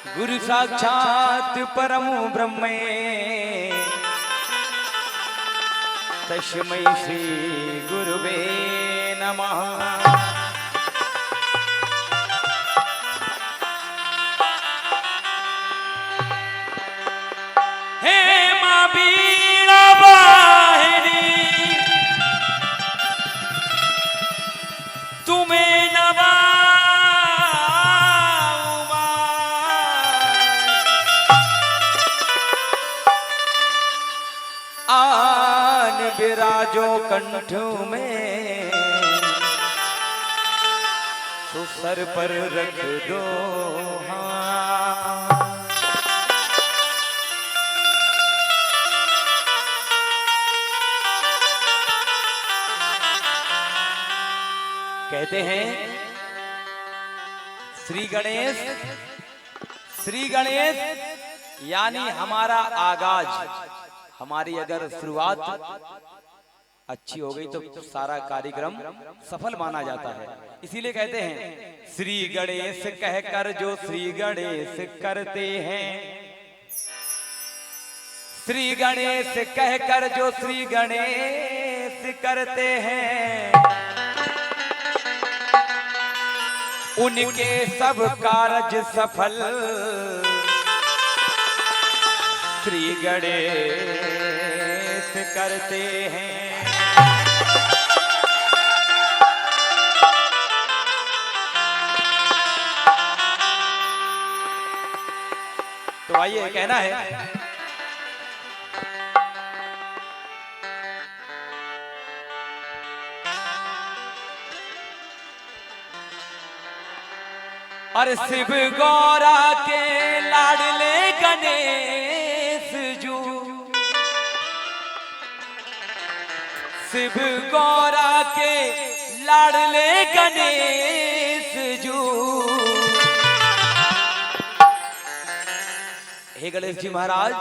गुरु साक्षात् परम ब्रह्म तस्मै श्री गुरुवे नमः। हे मां बीड़ा वाहिनी तुम्हें नवाऊं आन विराजो कंठ में तो सर पर रख दो हाँ। कहते हैं श्री गणेश यानी हमारा आगाज, हमारी अगर शुरुआत अच्छी हो गई तो सारा कार्यक्रम सफल माना जाता है। इसीलिए कहते हैं श्री गणेश कहकर जो श्री गणेश करते हैं, श्री गणेश कहकर जो श्री गणेश करते हैं, उनके सब कारज सफल श्री गणेश करते हैं। तो आइए कहना है अरे शिव गौरा के लाडले गणेश जू, शिव गौरा के लाडले गणेश जू। हे गणेश जी महाराज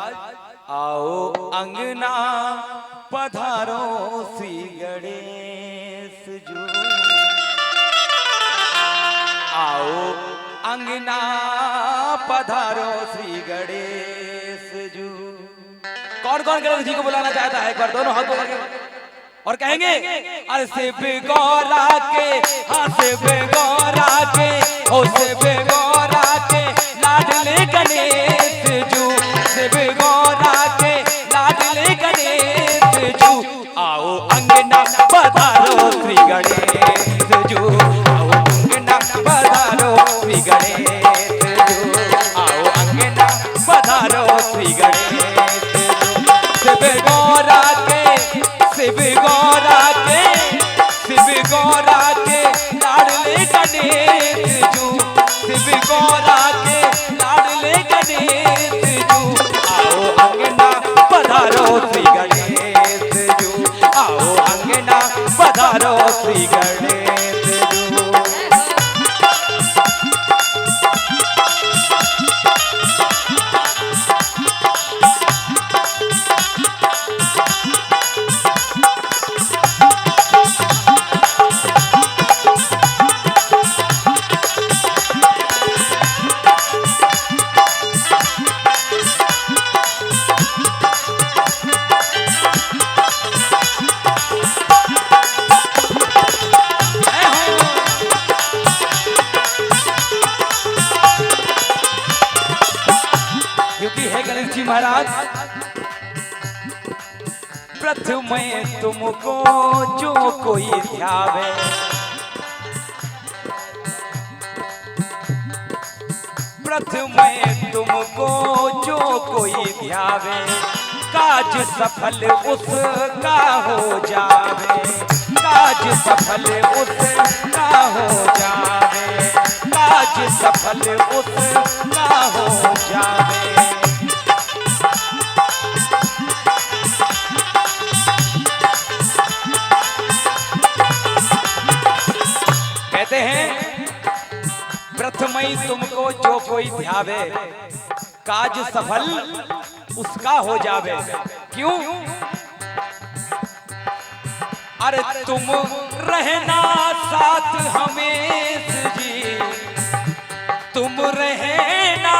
आओ अंगना पधारो श्री गणेश जू, आओ अंगना पधारो श्री गणेश जू। कौन कौन गणेश जी को बुलाना चाहता है? एक बार दोनों हाथों करके और कहेंगे अरे शिव गौरा के, हाँ शिव गौरा के, ओ शिव गौरा के लाडले गणेश जू, शिव गौरा के लाडले गणेश जू। आओ अंगना पधारो श्री गणेश जू, आओ अंगना पधारो श्री गणेश जू, आओ अंगना पधारो श्री गणेश जू। शिव गौरा के, शिव गौरा के, शिव गौरा के लाडले गणेश जू, शिव गौरा के लाडले गणेश जू। आओ अंगना पधारो श्री गणेश जू, आओ अंगना पधारो श्री गणेश जू। महाराज प्रथम तुमको जो कोई ध्यावे, प्रथम तुमको जो कोई ध्यावे, काज सफल उसका हो जावे, काज सफल उसका हो जावे, काज सफल उसका हो जावे। कहते हैं प्रथम ही तुमको जो कोई ध्यावे, काज सफल उसका हो जावे। क्यों? अरे तुम रहना साथ हमें जी, तुम रहना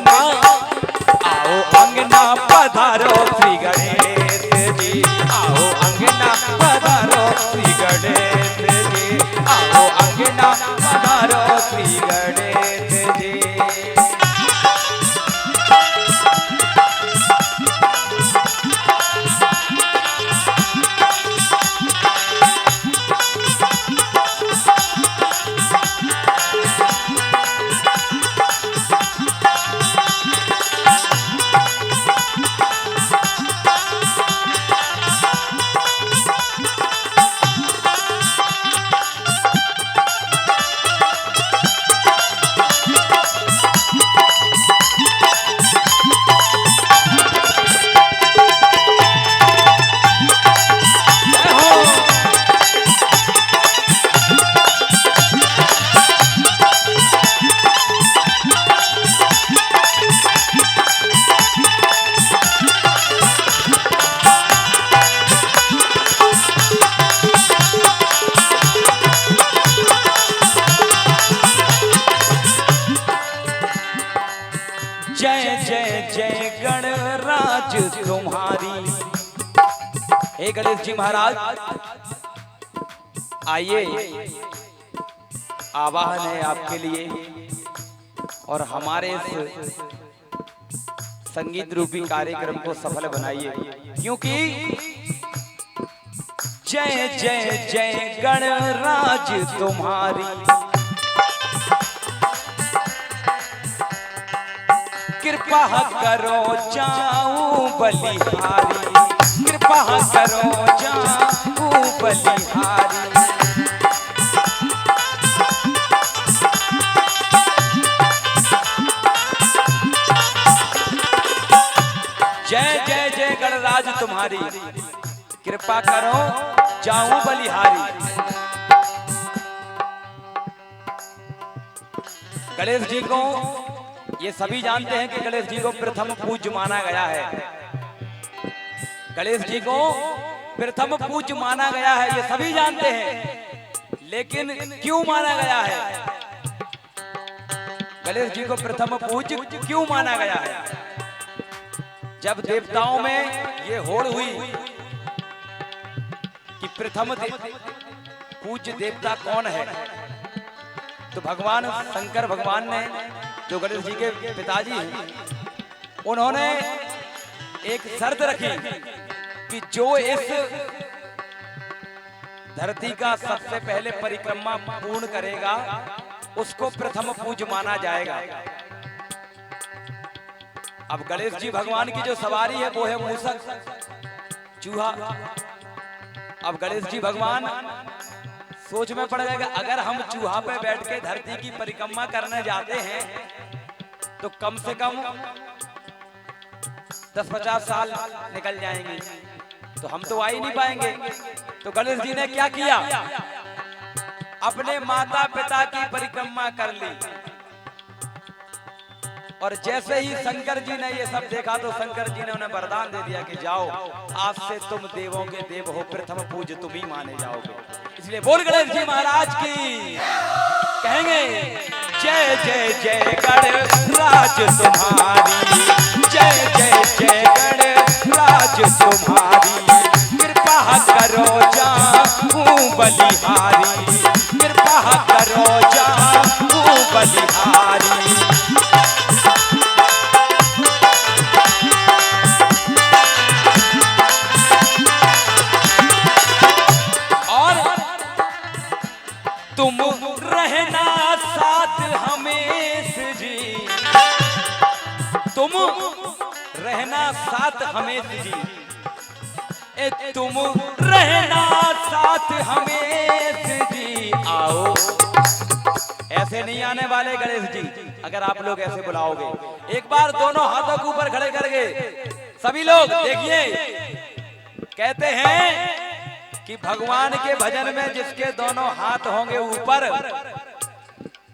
अंगना, आओ अंगना पधारो श्री गणेश जी, आओ अंगना पधारो श्री गणेश जी, आओ अंगना पधारो श्री गणेश जी। जय जय जय गणराज तुम्हारी। हे गणेश जी महाराज, आइए, आवाहन है आपके लिए और हमारे इस संगीत रूपी कार्यक्रम को सफल बनाइए, क्योंकि जय जय जय गणराज तुम्हारी, कृपा करो जाऊं बलिहारी, कृपा करो जाऊं बलिहारी। जय जय जय गणराज तुम्हारी, कृपा करो जाऊं बलिहारी। गणेश जी को ये सभी जानते हैं कि गणेश जी को प्रथम पूज्य माना गया है। गणेश जी को प्रथम पूज्य माना गया है, ये सभी जानते हैं, लेकिन क्यों माना गया है? गणेश जी को प्रथम पूज्य क्यों माना गया है? जब देवताओं में ये होड़ हुई कि प्रथम पूज्य देवता कौन है, तो भगवान शंकर भगवान ने, जो गणेश जी के पिताजी हैं, उन्होंने एक शर्त रखी कि जो इस धरती का सबसे पहले परिक्रमा पूर्ण करेगा उसको प्रथम पूज्य माना जाएगा। अब गणेश जी भगवान की जो सवारी है वो है मूषक, चूहा। अब गणेश जी भगवान सोच में पड़ गए, अगर हम चूहा पे बैठ के धरती की परिक्रमा करने जाते हैं तो कम से कम 10-50 साल निकल जाएंगे, तो हम तो आ ही नहीं पाएंगे। तो गणेश जी ने क्या किया, अपने माता पिता की परिक्रमा कर ली। और जैसे ही शंकर जी ने ये सब देखा तो शंकर जी ने उन्हें वरदान दे दिया कि जाओ, आज से तुम देवों के देव हो, प्रथम पूज्य तुम ही माने जाओगे। इसलिए बोल गणेश जी महाराज की, कहेंगे जय जय जय गणराज तुम्हारी, जय जय जय गणराज तुम्हारी, कृपा करो जाऊं बलिहारी, कृपा करो जाऊं बलिहारी। तुम रहना साथ हमेश जी, तुम रहना साथ हमेश जी, तुम रहना साथ हमेश जी। आओ, ऐसे नहीं आने वाले गणेश जी, अगर आप लोग ऐसे बुलाओगे। एक बार दोनों हाथों को ऊपर खड़े करके सभी लोग देखिए, कहते हैं कि भगवान के भजन में जिसके दोनों हाथ होंगे ऊपर,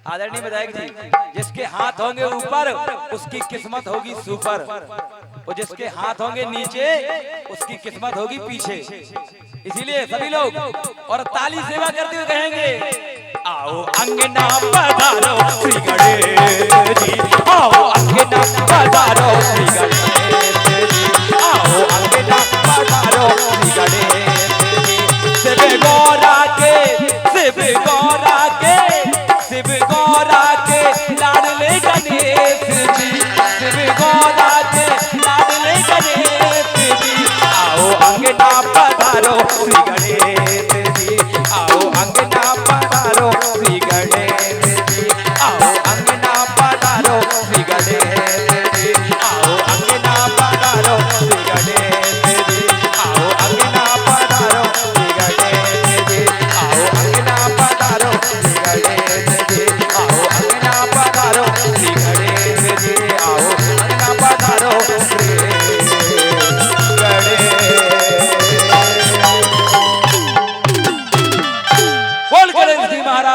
आदरणीय विधायक जी, जिसके हाथ होंगे ऊपर उसकी किस्मत होगी सुपर, और जिसके हाथ होंगे नीचे उसकी किस्मत होगी पीछे। इसीलिए सभी लोग और ताली सेवा करते हुए कहेंगे आओ अंगना पधारो श्री गणेश जी, आओ अंगना पधारो श्री गणेश जी, आओ अंगना पधारो श्री गणेश जी। शिव गौरा के लाडले गणेश जी, शिव गौरा के लाडले गणेश जी, आओ अंगना पधारो श्री गणेश जी, आओ अंगना पधारो श्री गणेश जी, आओ अंगना पधारो श्री गणेश जी, आओ अंगना पधारो श्री गणेश जी, आओ अंगना पधारो श्री गणेश जी, आओ अंगना पधारो श्री गणेश जी, आओ अंगना पधारो श्री गणेश जी, आओ अंगना पधारो श्री गणेश। बोल गणेश जी महाराज